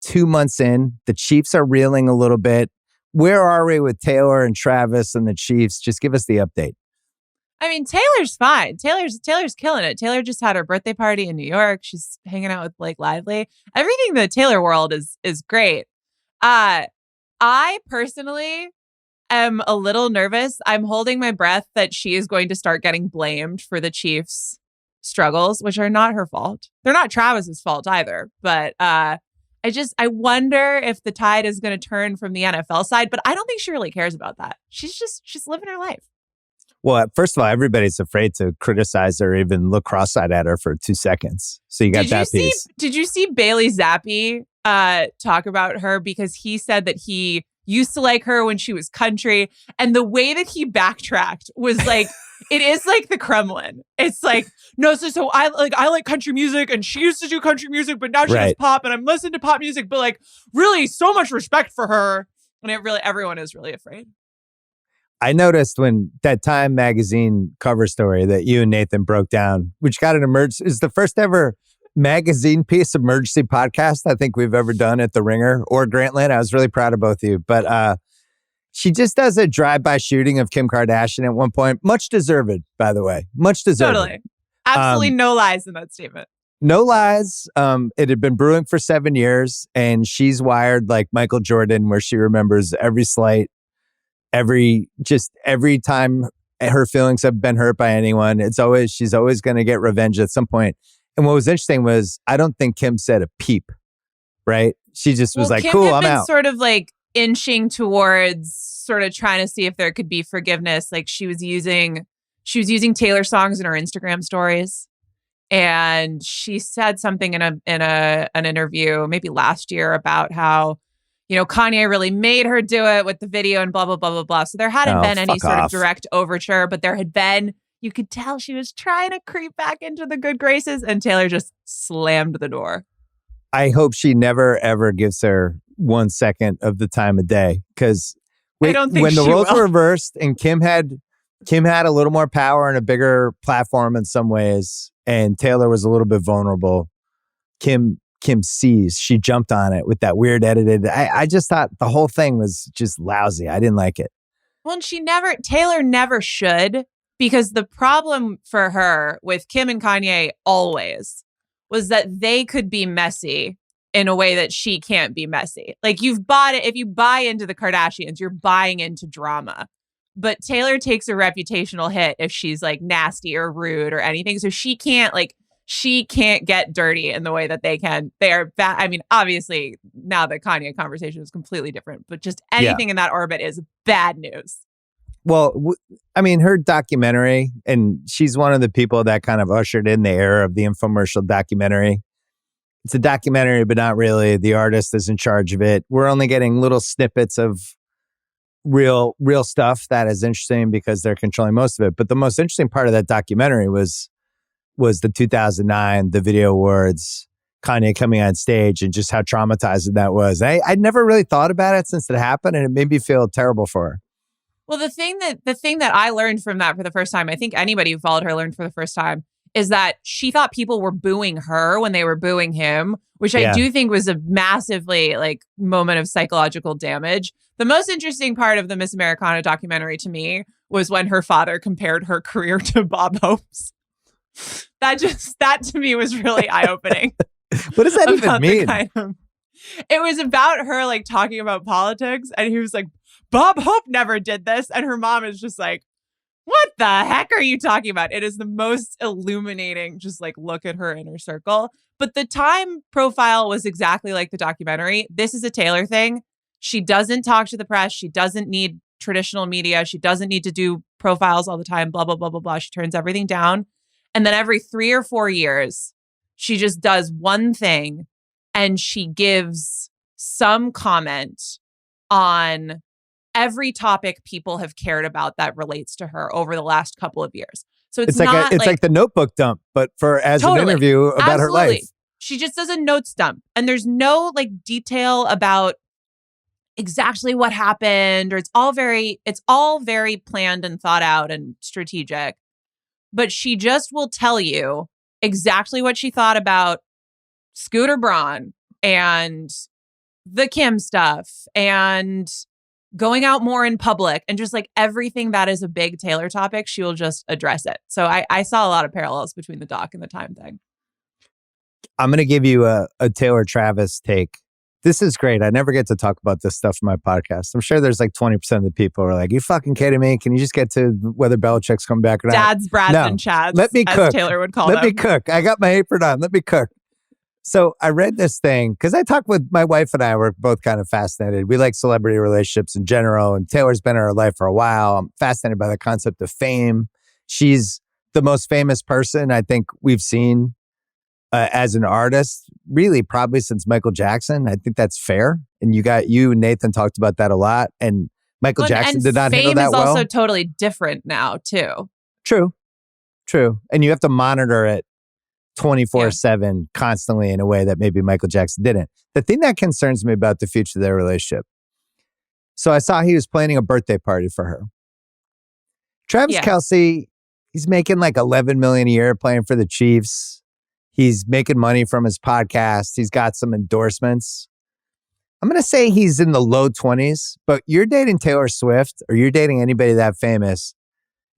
2 months in. The Chiefs are reeling a little bit. Where are we with Taylor and Travis and the Chiefs? Just give us the update. I mean, Taylor's fine. Taylor's killing it. Taylor just had her birthday party in New York. She's hanging out with Blake Lively. Everything in the Taylor world is great. I personally am a little nervous. I'm holding my breath that she is going to start getting blamed for the Chiefs' struggles, which are not her fault. They're not Travis's fault either. But I wonder if the tide is going to turn from the NFL side. But I don't think she really cares about that. She's living her life. Well, first of all, everybody's afraid to criticize her, even look cross-eyed at her for 2 seconds. So you got that piece. Did you see Bailey Zappi talk about her? Because he said that he used to like her when she was country. And the way that he backtracked was like, it is like the Kremlin. It's like, no, so I like country music and she used to do country music, but now she does pop and I'm listening to pop music. But like, really, so much respect for her. And everyone is really afraid. I noticed when that Time magazine cover story that you and Nathan broke down, which got an emergency, is the first ever magazine piece emergency podcast I think we've ever done at The Ringer or Grantland. I was really proud of both of you. But she just does a drive-by shooting of Kim Kardashian at one point. Much deserved, by the way. Much deserved. Totally. Absolutely no lies in that statement. No lies. It had been brewing for 7 years, and she's wired like Michael Jordan, where she remembers every slight, every time her feelings have been hurt by anyone. She's always going to get revenge at some point. And what was interesting was, I don't think Kim said a peep, right? She just was like, Kim cool, had I'm been out. Sort of like inching towards sort of trying to see if there could be forgiveness. Like she was using Taylor songs in her Instagram stories. And she said something in an interview maybe last year about how, Kanye really made her do it with the video and blah, blah, blah, blah, blah. So there hadn't been any sort of direct overture, but there had been, you could tell she was trying to creep back into the good graces, and Taylor just slammed the door. I hope she never, ever gives her 1 second of the time of day. Because when the roles were reversed and Kim had a little more power and a bigger platform in some ways, and Taylor was a little bit vulnerable, Kim seized. She jumped on it with that weird edited. I just thought the whole thing was just lousy. I didn't like it. Well, and Taylor never should, because the problem for her with Kim and Kanye always was that they could be messy in a way that she can't be messy. Like, you've bought it. If you buy into the Kardashians, you're buying into drama. But Taylor takes a reputational hit if she's like nasty or rude or anything. So she can't get dirty in the way that they can. They are bad. I mean, obviously, now the Kanye conversation is completely different, but just anything in that orbit is bad news. Well, her documentary, and she's one of the people that kind of ushered in the era of the infomercial documentary. It's a documentary, but not really. The artist is in charge of it. We're only getting little snippets of real stuff that is interesting because they're controlling most of it. But the most interesting part of that documentary was the 2009, the Video Awards, Kanye coming on stage, and just how traumatizing that was. I'd never really thought about it since it happened, and it made me feel terrible for her. Well, the thing that I learned from that for the first time, I think anybody who followed her learned for the first time, is that she thought people were booing her when they were booing him, which I do think was a massively moment of psychological damage. The most interesting part of the Miss Americana documentary to me was when her father compared her career to Bob Hope's. That to me was really eye-opening. What does that even mean? It was about her talking about politics, and he was like, Bob Hope never did this. And her mom is just like, what the heck are you talking about? It is the most illuminating, just look at her inner circle. But the Time profile was exactly like the documentary. This is a Taylor thing. She doesn't talk to the press. She doesn't need traditional media. She doesn't need to do profiles all the time, blah, blah, blah, blah, blah. She turns everything down. And then every 3 or 4 years, she just does one thing, and she gives some comment on every topic people have cared about that relates to her over the last couple of years. So it's like the Notebook dump, but as an interview about her life. She just does a notes dump, and there's no detail about exactly what happened, or it's all very planned and thought out and strategic. But she just will tell you exactly what she thought about Scooter Braun and the Kim stuff and going out more in public and just like everything that is a big Taylor topic, she will just address it. So I saw a lot of parallels between the doc and the Time thing. I'm going to give you a Taylor Travis take. This is great. I never get to talk about this stuff in my podcast. I'm sure there's like 20% of the people who are like, you fucking kidding me? Can you just get to whether Belichick's coming back or not? Dads, Brads, No. and Chads. Let me as cook. Taylor would call Let them. me cook. I got my apron on. Let me cook. So I read this thing because I talked with my wife and I were both kind of fascinated. We like celebrity relationships in general, and Taylor's been in our life for a while. I'm fascinated by the concept of fame. She's the most famous person I think we've seen as an artist, really probably since Michael Jackson. I think that's fair. And you and Nathan talked about that a lot. And Michael Jackson did not handle that well. Fame is also totally different now too. True. And you have to monitor it 24/7 constantly in a way that maybe Michael Jackson didn't. The thing that concerns me about the future of their relationship. So I saw he was planning a birthday party for her. Travis Kelce, he's making like $11 million a year playing for the Chiefs. He's making money from his podcast. He's got some endorsements. I'm going to say he's in the low 20s, but you're dating Taylor Swift or you're dating anybody that famous.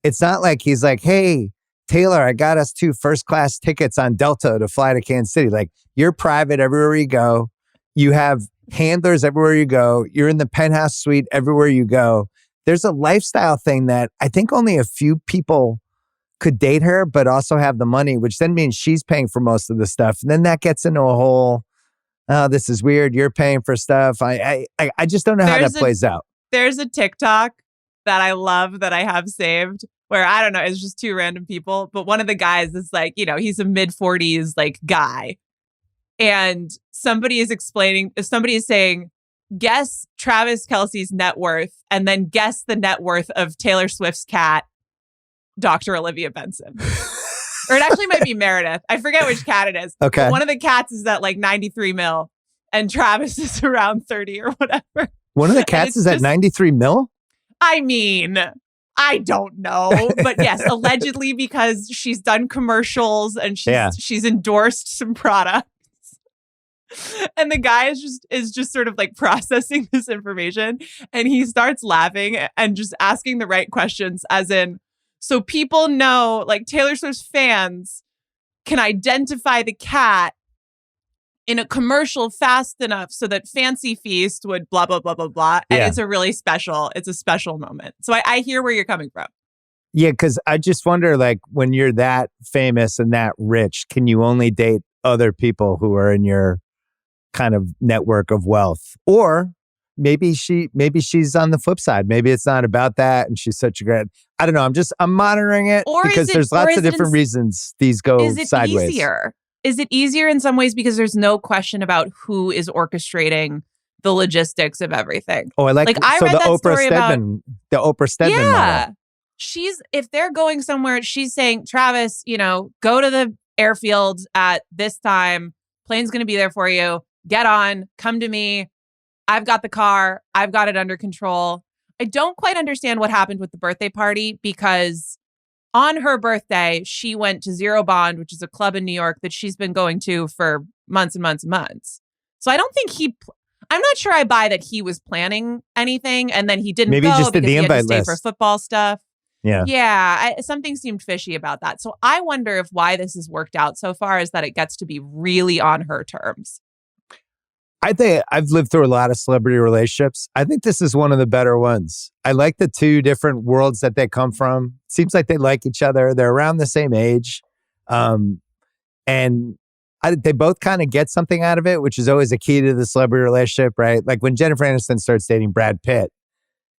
It's not like he's like, hey, Taylor, I got us 2 first-class tickets on Delta to fly to Kansas City. Like, you're private everywhere you go. You have handlers everywhere you go. You're in the penthouse suite everywhere you go. There's a lifestyle thing that I think only a few people could date her, but also have the money, which then means she's paying for most of the stuff. And then that gets into a whole, oh, this is weird. You're paying for stuff. I just don't know how that plays out. There's a TikTok that I love that I have saved where, I don't know, it's just 2 random people. But one of the guys is like, he's a mid-40s like guy. And somebody is saying, guess Travis Kelce's net worth and then guess the net worth of Taylor Swift's cat, Dr. Olivia Benson. Or it actually might be Meredith. I forget which cat it is. Okay. But one of the cats is at like 93 mil and Travis is around 30 or whatever. One of the cats is at 93 mil? I mean, I don't know. But yes, allegedly because she's done commercials and she's endorsed some products. And the guy is just sort of like processing this information and he starts laughing and just asking the right questions, as in, so people know, like Taylor Swift's fans can identify the cat in a commercial fast enough so that Fancy Feast would blah, blah, blah, blah, blah. And it's a special moment. So I hear where you're coming from. Yeah, because I just wonder, like, when you're that famous and that rich, can you only date other people who are in your kind of network of wealth? Or maybe she's on the flip side. Maybe it's not about that and she's such a great, I don't know. I'm monitoring it because there's lots of different reasons these go sideways. Is it easier in some ways because there's no question about who is orchestrating the logistics of everything? Oh, I read that story about the Oprah Stedman model. If they're going somewhere, she's saying, Travis, go to the airfield at this time. Plane's going to be there for you. Get on, come to me. I've got the car. I've got it under control. I don't quite understand what happened with the birthday party because on her birthday, she went to Zero Bond, which is a club in New York that she's been going to for months and months and months. So I don't think I'm not sure I buy that he was planning anything and then he didn't Maybe go just did because the he had to invite stay list for football stuff. Yeah. Something seemed fishy about that. So I wonder if why this has worked out so far is that it gets to be really on her terms. I think I've lived through a lot of celebrity relationships. I think this is one of the better ones. I like the 2 different worlds that they come from. Seems like they like each other. They're around the same age. They both kind of get something out of it, which is always a key to the celebrity relationship, right? Like when Jennifer Aniston starts dating Brad Pitt,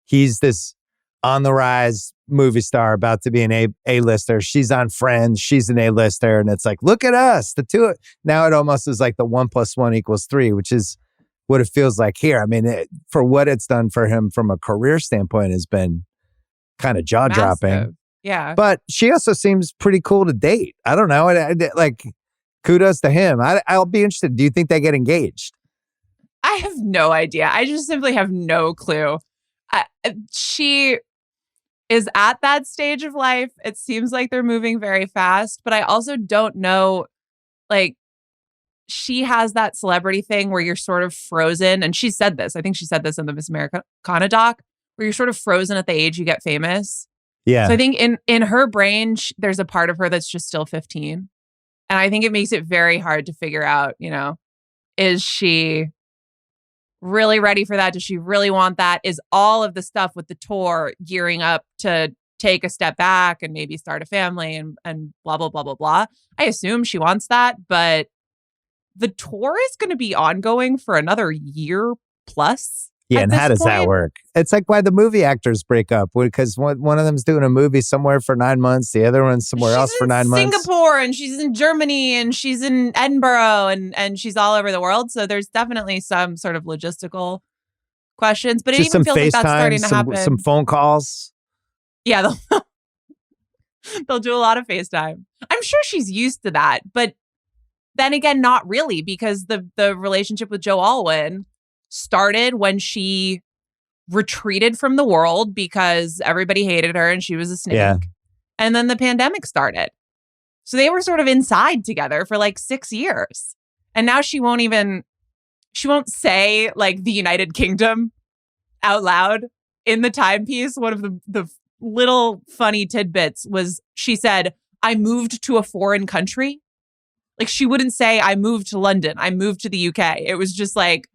he's this on the rise movie star about to be an A-lister. She's on Friends. She's an A-lister. And it's like, look at us. The 2. Now it almost is like the 1 + 1 = 3, which is what it feels like here. I mean, for what it's done for him from a career standpoint has been kind of jaw-dropping. Massive. Yeah. But she also seems pretty cool to date. I don't know. Like, kudos to him. I'll be interested. Do you think they get engaged? I have no idea. I just simply have no clue. She is at that stage of life. It seems like they're moving very fast, but I also don't know, like, she has that celebrity thing where you're sort of frozen. And she said this, I think she said this in the Miss Americana doc, where you're sort of frozen at the age you get famous. Yeah. So I think in her brain, there's a part of her that's just still 15. And I think it makes it very hard to figure out, is she really ready for that? Does she really want that? Is all of the stuff with the tour gearing up to take a step back and maybe start a family and blah, blah, blah, blah, blah. I assume she wants that, but the tour is going to be ongoing for another year plus. Yeah, and how does that work? It's like why the movie actors break up, because one of them's doing a movie somewhere for 9 months, the other one's somewhere else for 9 months. Singapore, and she's in Germany, and she's in Edinburgh, and she's all over the world. So there's definitely some sort of logistical questions, but it even feels like that's starting to happen. Some phone calls. Yeah, they'll do a lot of FaceTime. I'm sure she's used to that, but then again, not really, because the relationship with Joe Alwyn started when she retreated from the world because everybody hated her and she was a snake. Yeah. And then the pandemic started. So they were sort of inside together for like 6 years. And now she won't say like the United Kingdom out loud in the timepiece. One of the little funny tidbits was she said, I moved to a foreign country. Like she wouldn't say I moved to London. I moved to the UK. It was just like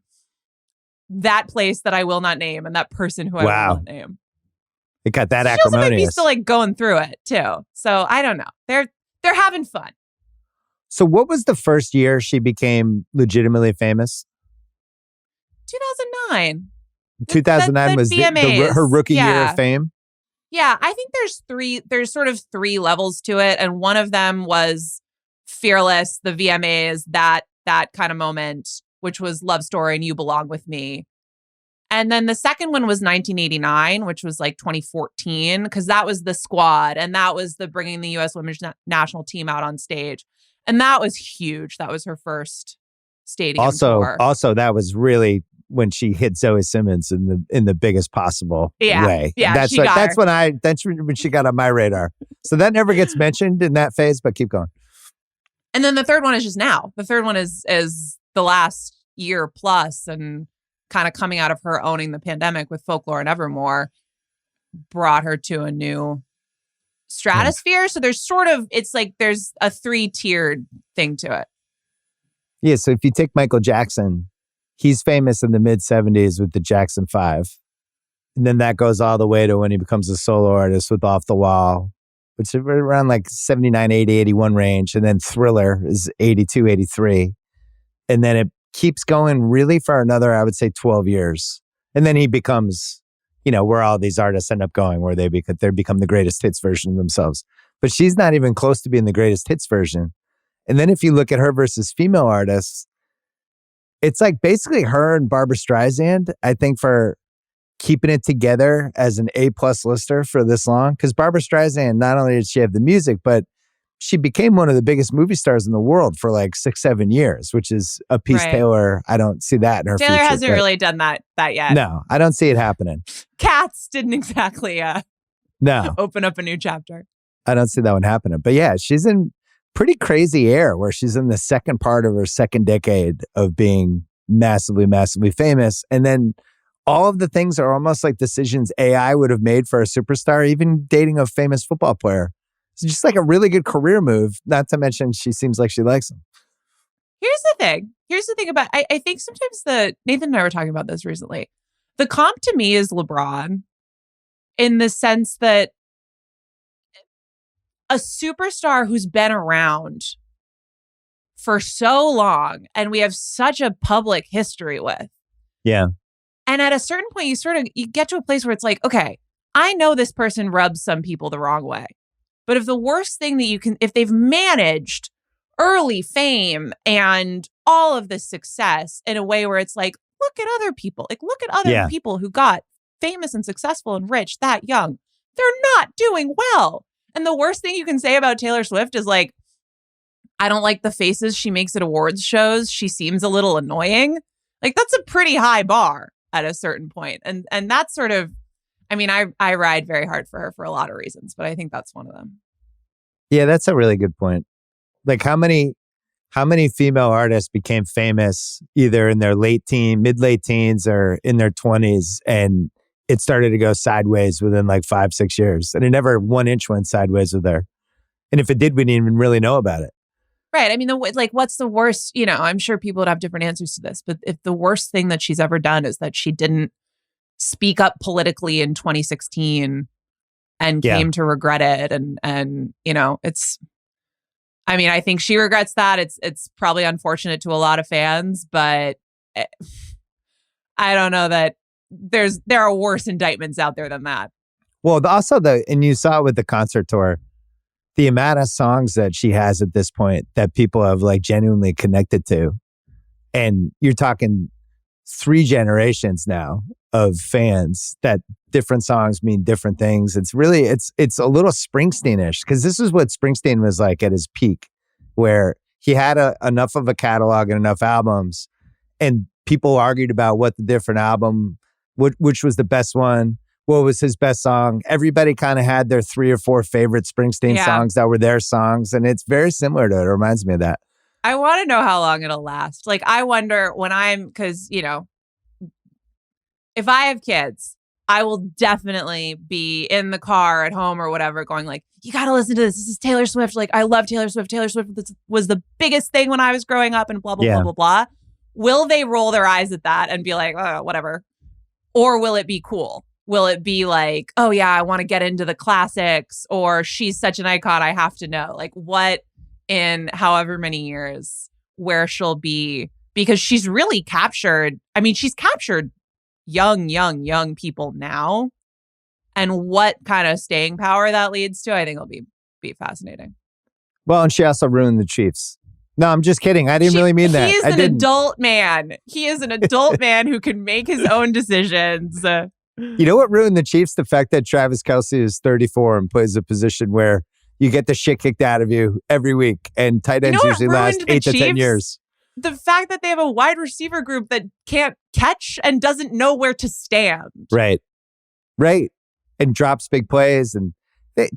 that place that I will not name and that person who I will not name. It got that acrimonious. She also might be still like going through it too. So I don't know. They're having fun. So what was the first year she became legitimately famous? 2009. 2009 was her rookie year of fame? Yeah, I think there's sort of three levels to it. And one of them was Fearless, the VMAs, that kind of moment, which was Love Story and You Belong With Me. And then the second one was 1989, which was like 2014, because that was the squad. And that was the bringing the U.S. women's national team out on stage. And that was huge. That was her first stadium tour. Also, that was really when she hit Zoe Simmons in the biggest possible way. Yeah, that's when she got on my radar. So that never gets mentioned in that phase, but keep going. And then the third one is just now. The third one is the last year plus, and kind of coming out of her owning the pandemic with Folklore and Evermore brought her to a new stratosphere. So there's it's like there's a 3-tiered thing to it. Yeah. So if you take Michael Jackson, he's famous in the mid 70s with the Jackson 5. And then that goes all the way to when he becomes a solo artist with Off the Wall, which is around like 79, 80, 81 range. And then Thriller is 82, 83. And then it keeps going really for another, I would say 12 years. And then he becomes, where all these artists end up going, where they become the greatest hits version of themselves. But she's not even close to being the greatest hits version. And then if you look at her versus female artists, it's like basically her and Barbra Streisand, I think, for keeping it together as an A+ lister for this long. Because Barbra Streisand, not only did she have the music, but she became one of the biggest movie stars in the world for like 6-7 years, which is a piece Taylor. I don't see that in her Taylor future, hasn't really done that yet. No, I don't see it happening. Cats didn't exactly open up a new chapter. I don't see that one happening. But yeah, she's in pretty crazy air where she's in the second part of her second decade of being massively, massively famous. And then all of the things are almost like decisions AI would have made for a superstar, even dating a famous football player. It's just like a really good career move, not to mention she seems like she likes him. Here's the thing about, I think sometimes Nathan and I were talking about this recently. The comp to me is LeBron in the sense that a superstar who's been around for so long and we have such a public history with. Yeah. And at a certain point, you get to a place where it's like, okay, I know this person rubs some people the wrong way. But if the worst thing that if they've managed early fame and all of this success in a way where it's like, look at other people, people who got famous and successful and rich that young, they're not doing well. And the worst thing you can say about Taylor Swift is like, I don't like the faces she makes at awards shows. She seems a little annoying. Like that's a pretty high bar at a certain point. And that's sort of, I mean, I ride very hard for her for a lot of reasons, but I think that's one of them. Yeah, that's a really good point. Like how many how many female artists became famous either in their mid-late teens or in their 20s, and it started to go sideways within like 5-6 years. And it never 1 inch went sideways with her. And if it did, we didn't even really know about it. Right. I mean, what's the worst? I'm sure people would have different answers to this, but if the worst thing that she's ever done is that she didn't speak up politically in 2016 and came to regret it. And it's, I mean, I think she regrets that. It's probably unfortunate to a lot of fans, but I don't know that there are worse indictments out there than that. Well, also and you saw it with the concert tour, the amount of songs that she has at this point that people have like genuinely connected to. And you're talking 3 generations now of fans that different songs mean different things. It's really, it's a little Springsteen-ish, because this is what Springsteen was like at his peak, where he had enough of a catalog and enough albums, and people argued about what the different album, which was the best one, what was his best song. Everybody kind of had their 3 or 4 favorite Springsteen songs that were their songs. And it's very similar to it. It reminds me of that. I want to know how long it'll last. Like, I wonder because, if I have kids, I will definitely be in the car at home or whatever going like, you got to listen to this. This is Taylor Swift. Like, I love Taylor Swift. Taylor Swift was the biggest thing when I was growing up and blah, blah, blah, blah, blah. Will they roll their eyes at that and be like, oh, whatever? Or will it be cool? Will it be like, oh yeah, I want to get into the classics, or she's such an icon, I have to know? Like, what in however many years where she'll be? Because she's really captured, she's captured young people now. And what kind of staying power that leads to, I think will be fascinating. Well, and she also ruined the Chiefs. No, I'm just kidding. I didn't really mean that. He's an adult man. He is an adult man who can make his own decisions. You know what ruined the Chiefs? The fact that Travis Kelce is 34 and plays a position where you get the shit kicked out of you every week, and tight ends usually last 8 to 10 years. The fact that they have a wide receiver group that can't catch and doesn't know where to stand. Right. And drops big plays. And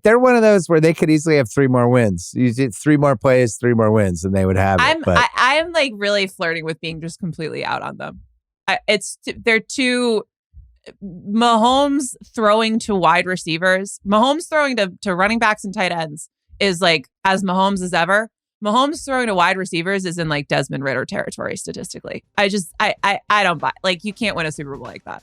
they're one of those where they could easily have 3 more wins. You did 3 more plays, 3 more wins, and they would have it. I'm like really flirting with being just completely out on them. They're too... Mahomes throwing to wide receivers, Mahomes throwing to running backs and tight ends is like as Mahomes as ever. Mahomes throwing to wide receivers is in like Desmond Ridder territory statistically. I don't buy, like, you can't win a Super Bowl like that.